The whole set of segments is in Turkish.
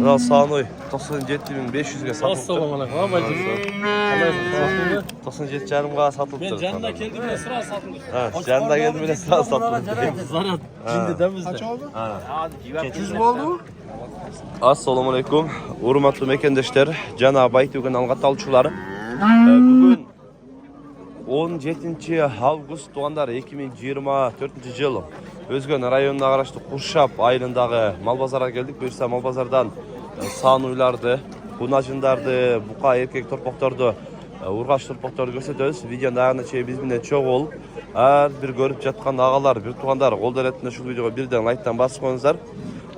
Mına Sanoy 97.500'ge satıldı. Assalamualaikum. Ha bacım. Kalaysın? 97 jarımga satıldı. Ben canına geldim bile sıra satıldı. Ha, canına geldim bile sıra satıldı. Zarat cindi de bizde. Kaç oldu? Ha. 100 mi oldu? Assalamu alaikum. Urmatlı mekendeşler, Cenab-ı Aytügün algat alçıları. Bugün 17 Avgust doğanlar 2024 yıl. Özgön rayonuna araştı Kuşap ayınındağı Malbazar'a geldik. Buyursa Malbazar'dan Sanuylardı, Bunacındardı, Buka erkek torpaktardı, Urgaç torpaktardı gösteririz. Videonun ayağına çeyi biz bilen çok ol. Her bir görüp jatkan ağalar, bir tuğanlar, kol deretinde şu videoya birden like'tan basıp koyunuzlar.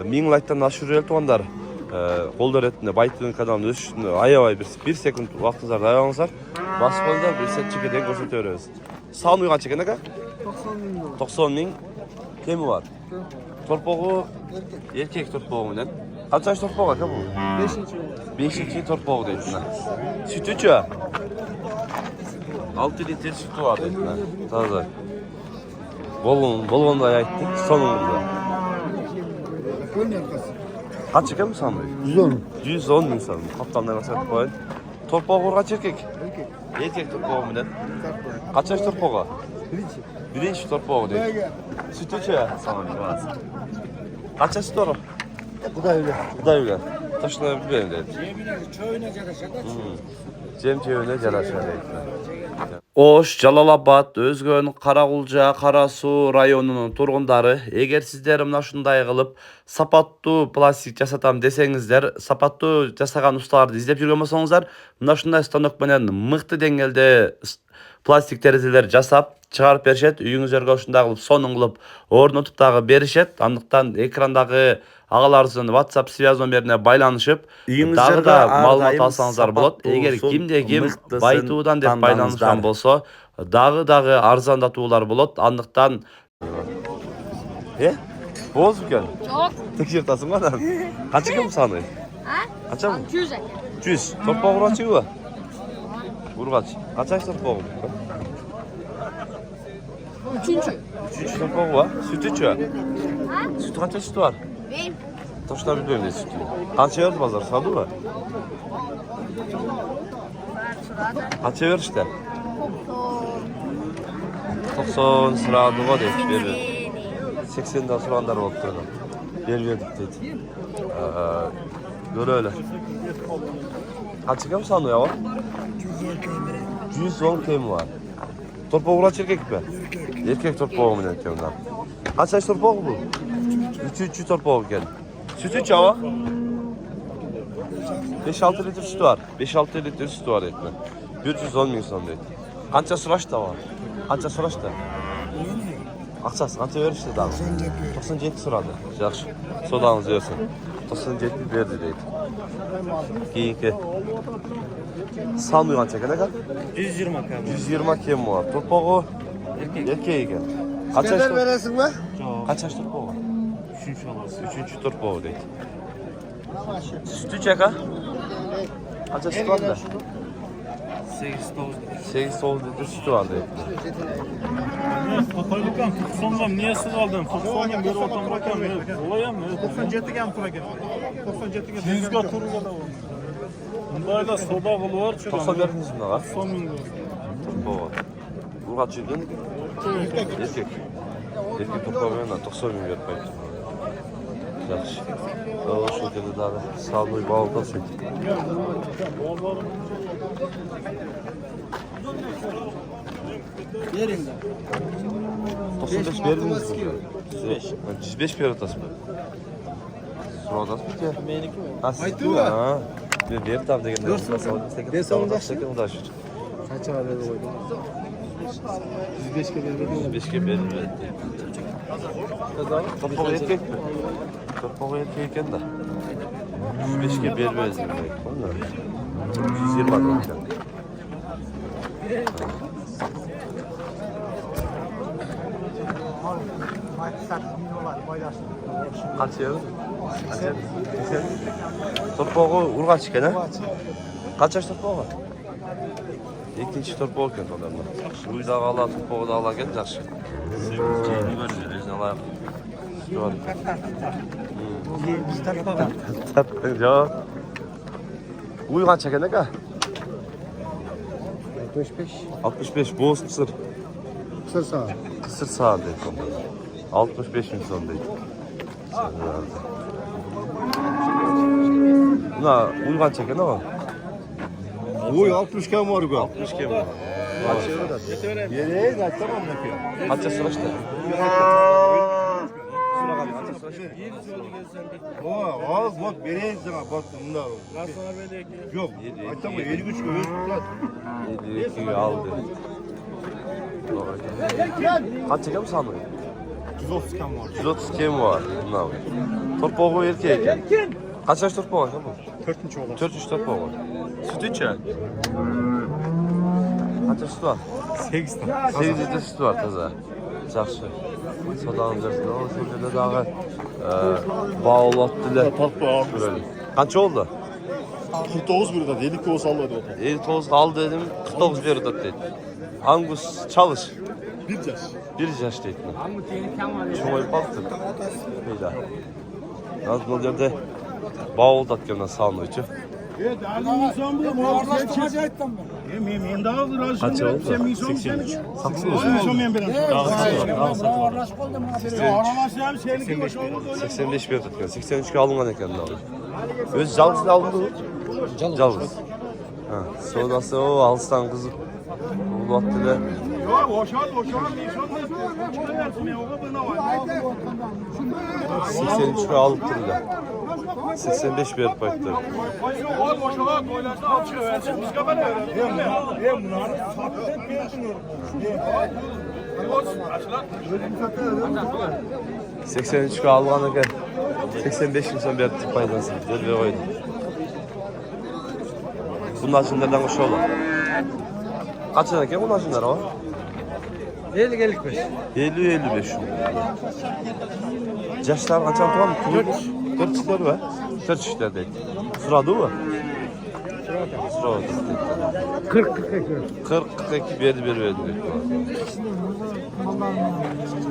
1000 like'tan aşırı el tuğanlar. Kol deretinde Baytü'nün kanalını üstünde ayavay bir sekund vaktınızda dayanınızlar. Basıp koyunuzlar, bir set çekeden gösteriyoruz. Sanuy'a çeken ne kadar? 90 bin. Kemi var? Torpağı erkek torpağı bilen. Kaç yaş torpağı var bu? 5. torpağı deydi. Sütü 6 litre sütü var deydi. Taze. Bolon da ayettik sonunda. Kaç çıkıyor mu sandığı? 110. 110 bin sandığı. Kaptanlar nasıl koyun? Torpağı kaç erkek? Erkek torpağı bilen. Kaç yaş torpağı? Birinci torpağı deydi. Sütü sandığı. Kaç yaş torpağı? Bu da öyle. Bu da öyle. Taşınabilir benim dedi. Cem köyüne Calaş'a Oş, Jalalabad, Özgön, Karagulca, Karasu rayonunun turgundары, eger sizler mına şunday kılıp sapattu plastik jasatam desеңizdер, sapattu jasagan ustalardı izlep жүрген болсоңуздар, mına şunday станок менен мыкты деңгээлде plastik terezeler jasap çıkarıp berişet, үйүңүздөргө ушундай кылып сонун кылып орнотуп дагы беришет. Андыктан экрандагы агаларыбыздын WhatsApp связь номерине байланышып, дагы да маалымат алсаңыздар болот. Эгер кимде ким байтуудан деп байланышкан болсо, дагы арзандатуулар болот. Андыктан Боз экен. Жок. Текшеріп атасың ба? Канча ким саны? А? Канча? 100 экен. 100. Торпак ургачыбы? Ургач. Канча торпак? Üçüncü. 3 торпак ба? Sütü Ha? Sütü kança sütü var? Benim. Точно bilmiyorum ne sütü. Kança verdi pazar? Sadı mı? Kança ver işte. 90 sıradı var deyip. 80'den sıralar oldu. Verdik dedi. Böyle öyle. Kaç kem sanıyor ya o? 110 kem var. Torpağı uğraş erkek mi? Erkek torpağı mı ne kemden? Kaç yaş torpağı bu? 3 torpağı geldi. Sütü çava? 5-6 litre sütü var. 5-6 litre sütü var etme. 110 bin son deydi. Kança sıraç da var. Kança sıraç da. Akçası kança verir işte daha. 97 sıradı. Yaxşı. Sodanızı yersin. 97 verdi deydi. Keyinki. Sanmıyor kança ne kadar? 120 kan. 120 kem var. Torpağı erkeği ekan. Kaç yaş Kadar torpağı? veresin mi? Kaç yaş torpağı var? 3. alası. 3. torpağı deydi. Sütü çeka? Kaç yaş sütü var da? 8-9 litre sütü var deydi. Toparlıktan 90'dan niye siz aldın? 90'dan beri ortam bırakan olayam mı? 97 gen pura gen. 97 gen. 100 ga turga da var. Bundayda soda kılı var. 90 verdiniz mi var? 90 bin var. Baba. Urgaç yedin? Erkek. Erkek toplamıyorlar. 90 bin verip koydu. Yaxşı. O şekilde daha sağlığı bağlıkta söyledi. Yerinde. 95 verdiniz mi? 105 bir atası mı? Sıradası mı ki? Benimki mi? Aytı mı? Ha. Bir tabi de geldi. Ben savunacak. Sekin ulaşır. Kaç abi koydum? 105 gen verdim. 105 gibi verir mi? Topağı erkek mi? Topağı erkekken de. 105 gibi vermez mi? 120 adım. Kaç yer? 80. Torpağı urgaç iken ha? Kaç yaş torpağı var? İkinci torpağı iken adamlar. Suyu da ağla, torpağı da ağla gel yaxşı. Sevgili görünüyor, özüne layık. Sütü var. Biz tartmadan. Tattın ya. Uygan çeken ne kadar? 65. 65 boz kısır. Kısır sağ. Kısır sağ değil. 65 bin son değil. Buna uygan çeken ne var? Oy 60 kam var bu. 60 kim var? Yere tamam yapıyor. Kaça sıra işte? O az bak bereye sana bak bunda. Yok. Tamam 53 kilo. 52 aldı. Kaç çekem sanırım? 130 kam var. 130 kim var? Bunlar var. Torpoğu erkek. Kaç yaş torpoğu var bu? 4. olan. 4-3 torpoğu var. Süt içe. Kaç yaş süt var? 8 8 litre süt var taze. Yaxşı. Sodan versin. O sözünde daha bağlat dile. Böyle. Kaç oldu? 49 burada dedik ki o salladı o. 59 kaldı dedim. 49 bir ödet dedim. Angus çalış. 1 yaş. 1 yaş dedim. Çoğu baktım. Böyle. Yalnız bu yerde bağlı datkenler sağını için. Men daha biraz Kaç oldu? 83. Saksı oldu. 85 bir ödet. 83 alıngan eken de alıyor. Öz calgız alındı mı? Calgız. Ha, sonrası o alstan kızı. Ulu attı da. 83 alıp durdu. 85 bir ödet. 83 algan eken 85 insan bir tip paydansın. Derbe oydu. Bunun açınlardan koşu olan. Kaç tane eken bunun açınları var? 50-55. 50-55. Yaşlar kaçan tamam mı? 4 çiftler var. 4 çiftler değil. Sıradı mı? Sıradı. 40-42 verdi.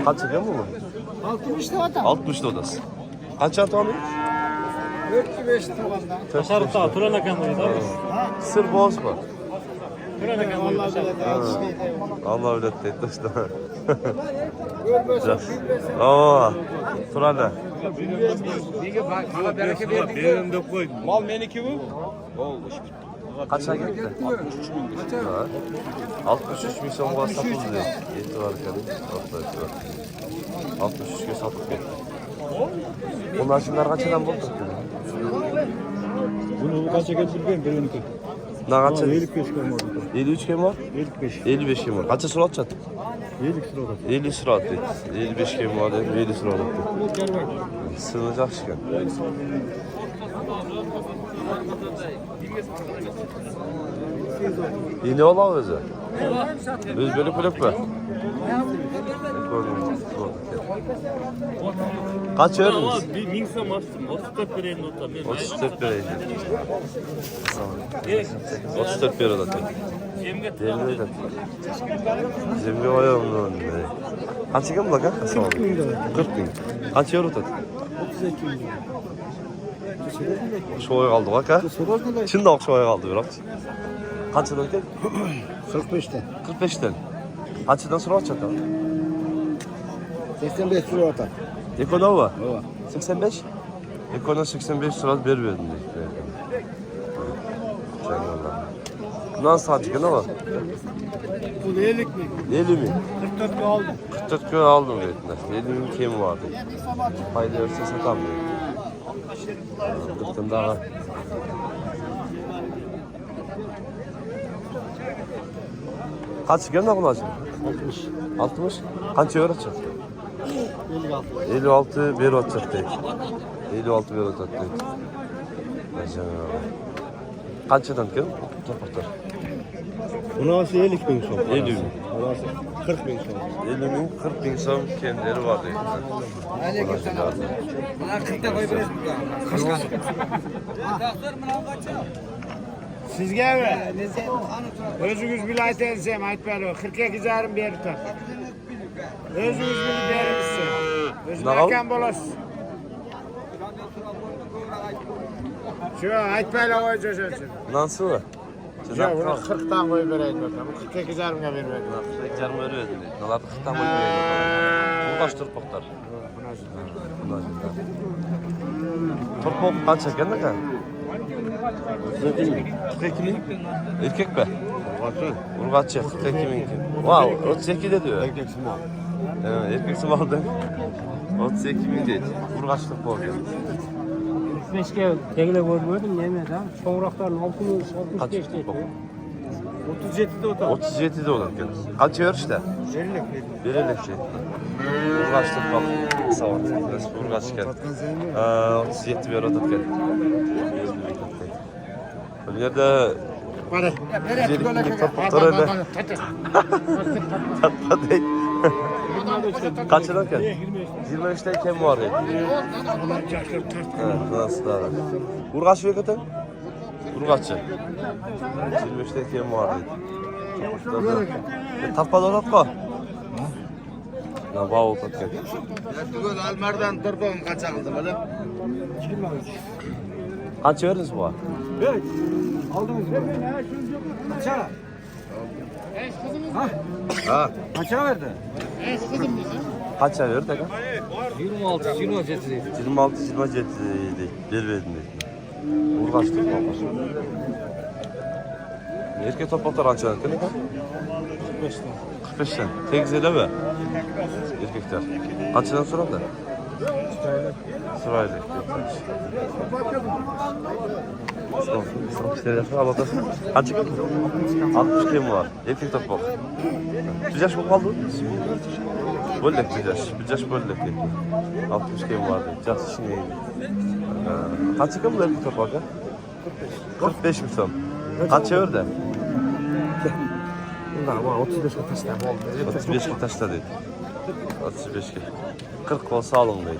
Kaç eken bu mu? 60'da adam. 60'da odası. Kaç tane tamam mı? 45 tabanda. Tasarruf da Turan Akan'daydı abi. Sır boz mu? Turan Akan'daydı. Allah öyle etti işte. Güzel. Oo. Turan'a. Mal meniki bu. Kaça gitti? 63 bin son var satıldı. Yetti var yani. 63 gün satılıp gitti. Bunlar şunlar kaçadan bulduk? Bunu kaça getirdim ben 12. Ne kaça? 55 kam var. 53 kim var? 55. 55 kim var? Kaça surat çattı? 50 sırada. 50 surat değil. 55 kim var dedim. 50 surat attı. Sığınacak çıkan. Yine olan özü. Öz böyle kulüp mü? Kaç verdiniz? Bir minsam açtım. 34 liraya not alıyorum. 34 liraydı. 34 lira da. Devre de. Zemge var ya onun. Kaç yıl mı lan? 40 bin. 40 bin. Kaç euro tut? 32 bin. Şoya kaldı bak ha. Şimdi de şoya kaldı biraz. Kaç yıl ödedi? 45'ten. 45'ten. Kaç yıldan sonra açacak abi? 85 lira atar. Ekonomi var. O. 85. Ekonomi 85 lira bir verdim. Nasıl açık ne var? Bu 50'lik mi? 50 mi? 44 aldım. 44 gün aldım dediler. 50 bin kim vardı? Fayda verse satamıyor. 40'ın daha. Kaç gün ne bulacak? 60. 60. Kaç euro açacak? 56. 56 bir atacak değil. 56 bir atacak değil. Kaç yıldan ki? Topraklar. Buna nasıl 50 bin son? 50 bin. Buna nasıl 40 bin son? 50 bin, 40 bin son kendileri vardı. Sizge mi? Özünüz vilayet ensem aytmalı. 42 zarım beri tutar. Özünüz bunu verir misin? Özünü Ne al? hakem bolasın. Şu aytmayla koyacağız. Nasıl mı? Şu bunu 40'tan koy vereyim bakalım. 42 zarımga vermedim. Jarım öyle ödüm. Nalar 40'tan koy vereyim. Bu kaç turpaklar? Turpak kaç ekan da? Erkek be. Urgatçı 42 ming. Wow, 32 de diyor. Erkeksim aldın. 32 ming değil. Urgatçılık bu oluyor. 35'ke tegle görmedim yemedi ha. Çoğrakların 60 Kaç 65 dedi. turpak? 37'de otur. 37 de olur ki. Kaç yer işte? Verirlik şey. Urgatçılık bak. Sağ ol. Urgatçı gel. 37 ver otur gel. Bu yerde Hadi. Güzellik topuklar öyle. Tatlı değil. Kaç yıl ki? 25'teyken var ya. Nasıl da? Urgaç ve kötü? Urgaççı. 25'teyken var ya. Tappa da tatpa. Ne bağ oldu ki? Bugün Almar'dan turpağım kaça kıldı böyle? Kaç verdiniz bu? Ha. Kaça verdi? Kaç ay verdi? 26, 27 dedi. 26 27 idi. Bir verdim dedi. Urgaç toplar. Erkek toplar ançalar ne kadar? 45'ten. 8 de mi? Erkekler. Kaçdan sonra da? Sırayla. İşte yakın alada. Kaç? 60 kim var? Erkek toplar. Bir yaş mı kaldı? Böllek bir yaş. Bir yaş böllek. 60 kim vardı. Caç için neydi? Kaç kim bu erkek toplar? 45 mi son? Kaç çevirdi? Ama 35 taşla oldu. 35 ki taşla dedi. 35 ki. 40 kol sağlığındaydı.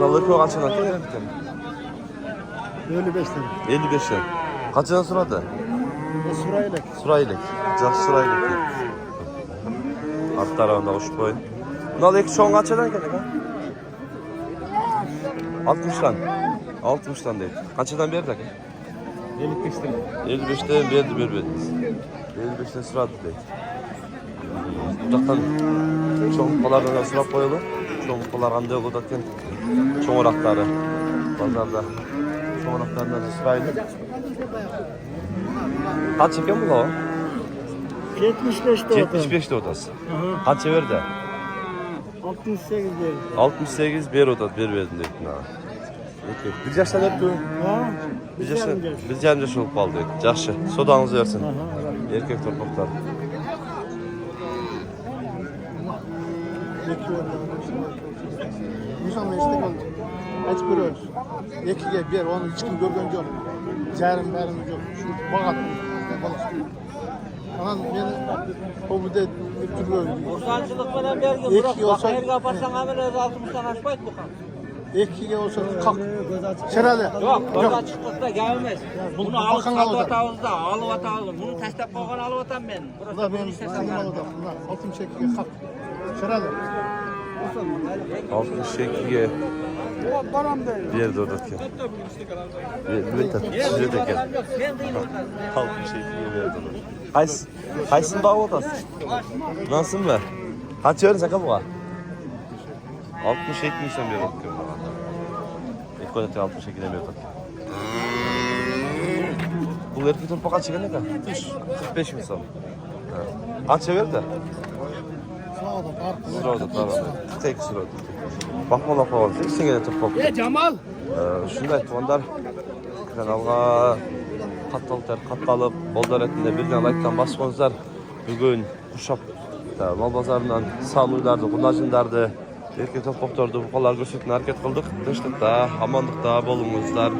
Bunlar koy kaçından ki? 55'ten. 55'ten. Kaçından sonra da? Surayla. Suraylık. Caç suraylık. Alt tarafında hoş boyun. Bunlar iki çoğun kaçından ki? 60'tan. 60'tan değil. Kaçından bir dakika? 55'ten bir verdi. 55'ten sıra değil. Uzaktan çoğun kolardan sıra koyulur. Çoğun kolar andı yok odakken çoğun orakları. Pazarda çoğun oraklarından sırayla. Kaç çeken bu da o? 75'te 75'te odası. Kaç verdi? 68 değil. 68 bir oda bir verdin dedin ha. Bir yaştan hep bu. Ha? Bir yaştan biz yanca olup kaldık. Yaxşı. Sodanızı versin. Erkek torpaklar. Müzamla işte kaldı. Hiç görüyoruz. Ekiye bir, onu hiç kim görgen yok. Cerim berim yok. Şu bağat. Anladın beni o bir de bir türlü öyle. Ortancılık falan vergi bırak. Bak her yaparsan hemen 60'tan aşmayız bu kan. Ekiye olsa kalk. Şerale. Yok, göz açıklıkta gelmez. Bunu alıp bakan satı alacak. atağımızda alıp atağım. Bunu taşlap koygan alıp atağım ben. Bunlar benim istesem bunlar altın çekiye kalk. Şerale. 62'ye bir yerde oradaki. Bir tatlı size de gel. 62'ye bir yerde oradaki. Kaysın bağı odası? Nasıl mı? Kaç verin sakın bu? 60 etmişsen bir bakıyorum. İlk odada 62'de bir odak. Bu erkek turpa kaç çeken ne kadar? 45 mi son? Kaç ver de? Sırada tamam. Tek sırada. Bakma laf var. Sen gene turpa. Cemal. Şunday tuğanlar kanalga katkalıp bollar etinde bir like'tan basmanızlar. Bugün Kuşap mal bazarından sağluylardı, kullanıcılardı, erkek topaklardı bu kadar gösterdiğini hareket kıldık. Dışlıkta, amanlıkta bolumuzlar.